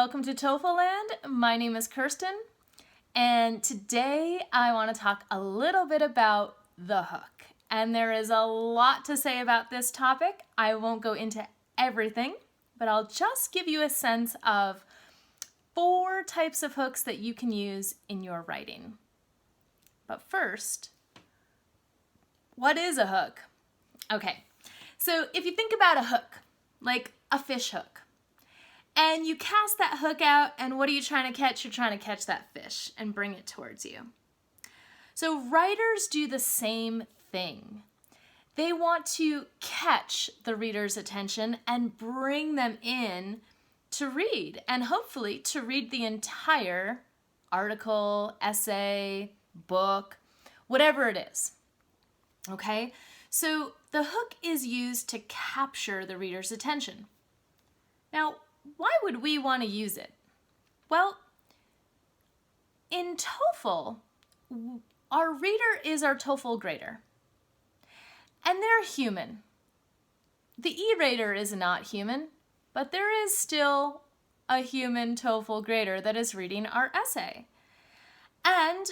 welcome to TOEFL Land. My name is Kirsten, and today I want to talk a little bit about the hook. And there is a lot to say about this topic. I won't go into everything, but I'll just give you a sense of 4 types of hooks that you can use in your writing. But first, what is a hook? Okay, so if you think about a hook, like a fish hook, and you cast that hook out, and what are you trying to catch? You're trying to catch that fish and bring it towards you. So writers do the same thing. They want to catch the reader's attention and bring them in to read, and hopefully to read the entire article, essay, book, whatever it is. Okay? So the hook is used to capture the reader's attention. Now, why would we want to use it? Well, in TOEFL, our reader is our TOEFL grader. And they're human. The E-rater is not human, but there is still a human TOEFL grader that is reading our essay. And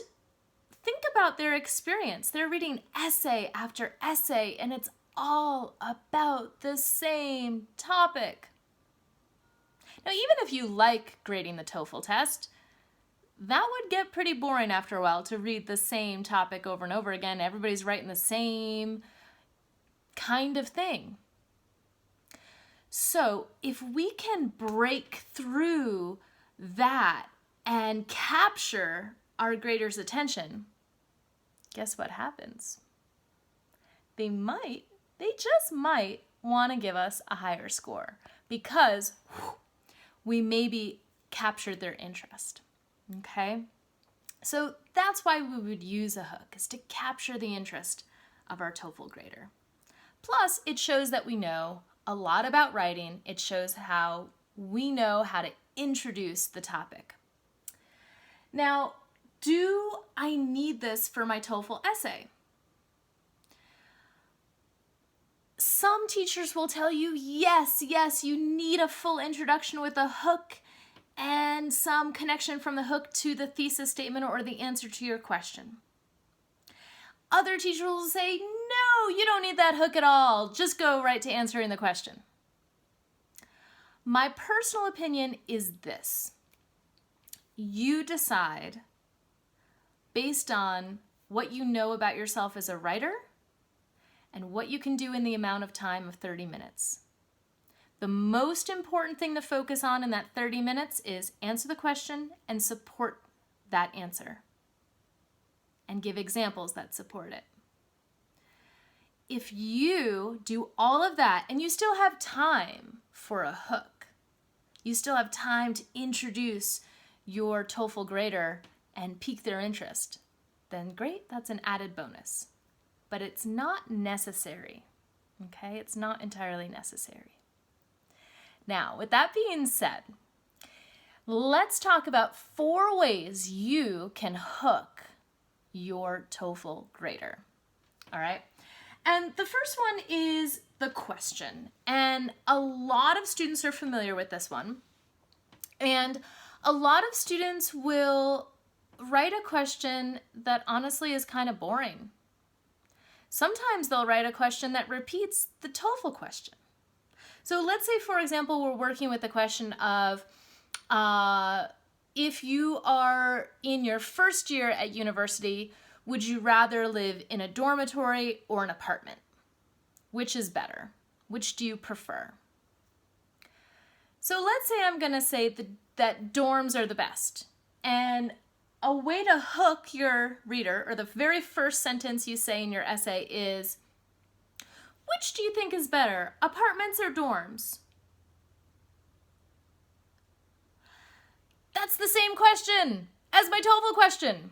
think about their experience. They're reading essay after essay, and it's all about the same topic. Now, even if you like grading the TOEFL test, that would get pretty boring after a while to read the same topic over and over again. Everybody's writing the same kind of thing. So if we can break through that and capture our grader's attention, guess what happens? They just might want to give us a higher score because we maybe captured their interest, okay? So that's why we would use a hook, is to capture the interest of our TOEFL grader. Plus, it shows that we know a lot about writing. It shows how we know how to introduce the topic. Now, do I need this for my TOEFL essay? Some teachers will tell you, yes, you need a full introduction with a hook and some connection from the hook to the thesis statement or the answer to your question. Other teachers will say, no, you don't need that hook at all. Just go right to answering the question. My personal opinion is this. You decide based on what you know about yourself as a writer and what you can do in the amount of time of 30 minutes. The most important thing to focus on in that 30 minutes is answer the question and support that answer and give examples that support it. If you do all of that and you still have time for a hook, you still have time to introduce your TOEFL grader and pique their interest, then great, that's an added bonus. But it's not necessary, okay? It's not entirely necessary. Now, with that being said, let's talk about 4 ways you can hook your TOEFL grader, all right? And the first one is the question. And a lot of students are familiar with this one. And a lot of students will write a question that honestly is kind of boring. Sometimes they'll write a question that repeats the TOEFL question. So let's say, for example, we're working with the question of if you are in your first year at university, would you rather live in a dormitory or an apartment? Which is better? Which do you prefer? So let's say I'm going to say that dorms are the best. And a way to hook your reader, or the very first sentence you say in your essay is, which do you think is better, apartments or dorms? That's the same question as my TOEFL question.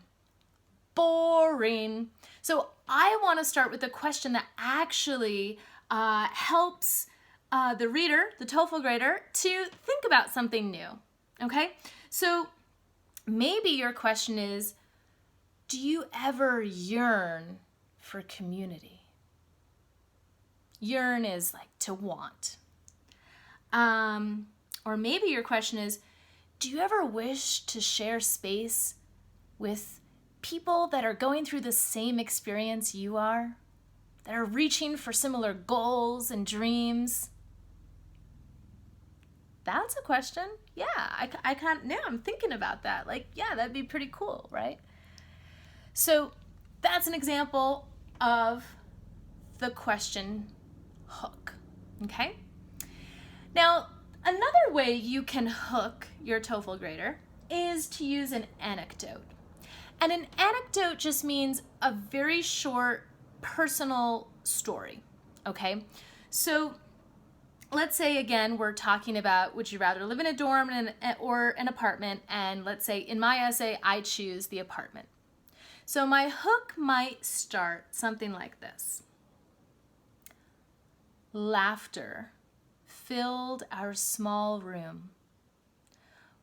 Boring. So I want to start with a question that actually helps the reader, the TOEFL grader, to think about something new, okay? So maybe your question is, do you ever yearn for community? Yearn is like to want. Or maybe your question is, do you ever wish to share space with people that are going through the same experience you are? That are reaching for similar goals and dreams? That's a question. Yeah, I can't, now I'm thinking about that. Like, yeah, that'd be pretty cool, right? So that's an example of the question hook, okay? Now, another way you can hook your TOEFL grader is to use an anecdote. And an anecdote just means a very short personal story, okay? So let's say, again, we're talking about would you rather live in a dorm or an apartment, and let's say in my essay, I choose the apartment. So my hook might start something like this. Laughter filled our small room.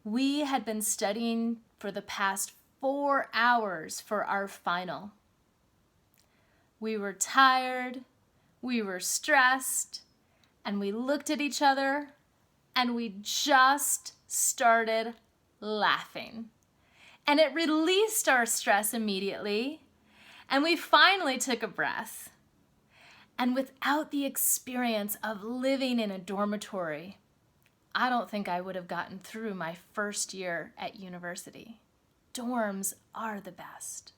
We had been studying for the past 4 hours for our final. We were tired, we were stressed, and we looked at each other and we just started laughing. And it released our stress immediately, and we finally took a breath. And without the experience of living in a dormitory, I don't think I would have gotten through my first year at university. Dorms are the best.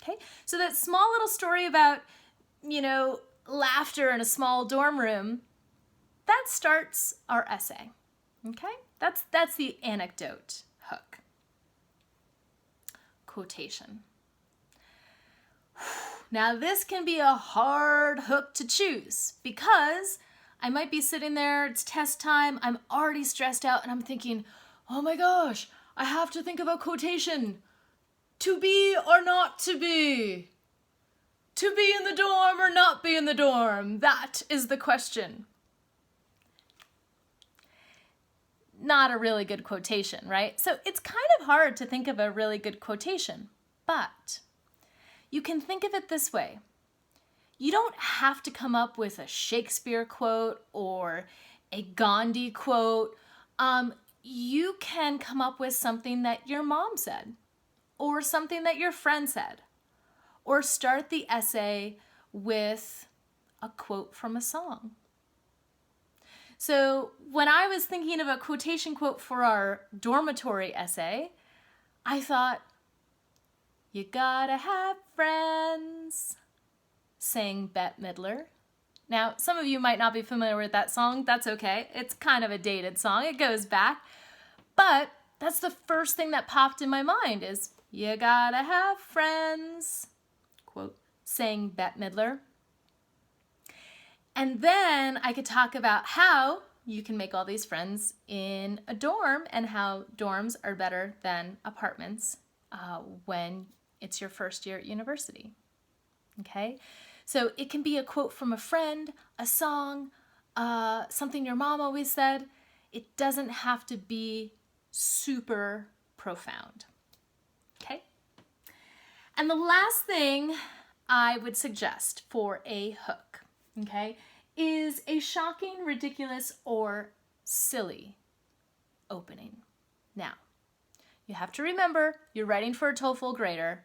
Okay, so that small little story about, laughter in a small dorm room, that starts our essay. Okay, that's the anecdote hook. Quotation. Now this can be a hard hook to choose because I might be sitting there, it's test time, I'm already stressed out, and I'm thinking, oh my gosh, I have to think of a quotation. To be or not to be? To be in the dorm or not be in the dorm? That is the question. Not a really good quotation, right? So it's kind of hard to think of a really good quotation, but you can think of it this way. You don't have to come up with a Shakespeare quote or a Gandhi quote. You can come up with something that your mom said, or something that your friend said, or start the essay with a quote from a song. So when I was thinking of a quotation quote for our dormitory essay, I thought, you gotta have friends, sang Bette Midler. Now, some of you might not be familiar with that song. That's okay. It's kind of a dated song. It goes back. But that's the first thing that popped in my mind is, you gotta have friends, quote, sang Bette Midler. And then I could talk about how you can make all these friends in a dorm and how dorms are better than apartments when it's your first year at university. Okay? So it can be a quote from a friend, a song, something your mom always said. It doesn't have to be super profound. Okay? And the last thing I would suggest for a hook, okay, is a shocking, ridiculous, or silly opening. Now, you have to remember you're writing for a TOEFL grader.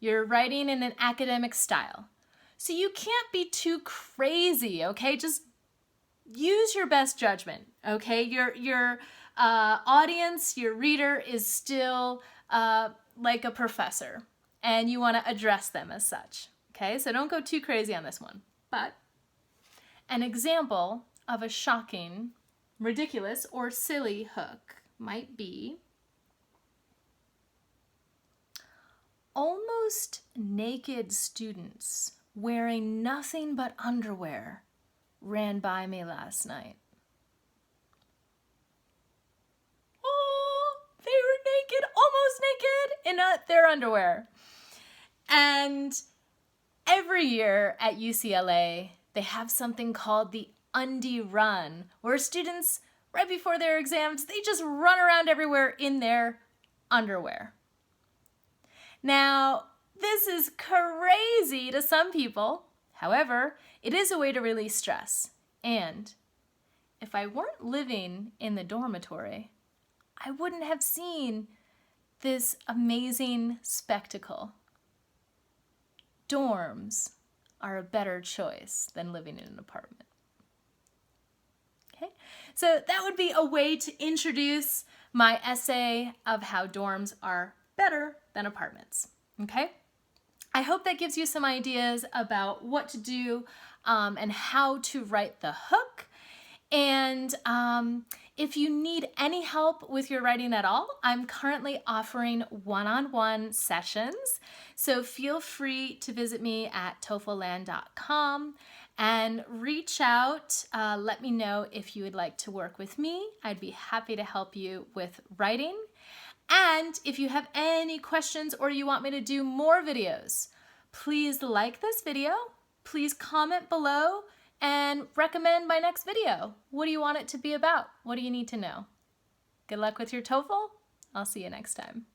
You're writing in an academic style. So you can't be too crazy, okay? Just use your best judgment, okay? Your audience, your reader is still like a professor, and you want to address them as such, okay? So don't go too crazy on this one. But an example of a shocking, ridiculous, or silly hook might be, almost naked students wearing nothing but underwear ran by me last night. Oh, they were naked, almost naked, in their underwear. And every year at UCLA, they have something called the undie run, where students, right before their exams, they just run around everywhere in their underwear. Now, this is crazy to some people. However, it is a way to release stress, and if I weren't living in the dormitory, I wouldn't have seen this amazing spectacle. Dorms are a better choice than living in an apartment. Okay, so that would be a way to introduce my essay of how dorms are better than apartments. Okay, I hope that gives you some ideas about what to do and how to write the hook. And if you need any help with your writing at all, I'm currently offering one-on-one sessions. So feel free to visit me at TOEFLland.com and reach out. Let me know if you would like to work with me. I'd be happy to help you with writing. And if you have any questions or you want me to do more videos, please like this video, please comment below, and recommend my next video. What do you want it to be about? What do you need to know? Good luck with your TOEFL. I'll see you next time.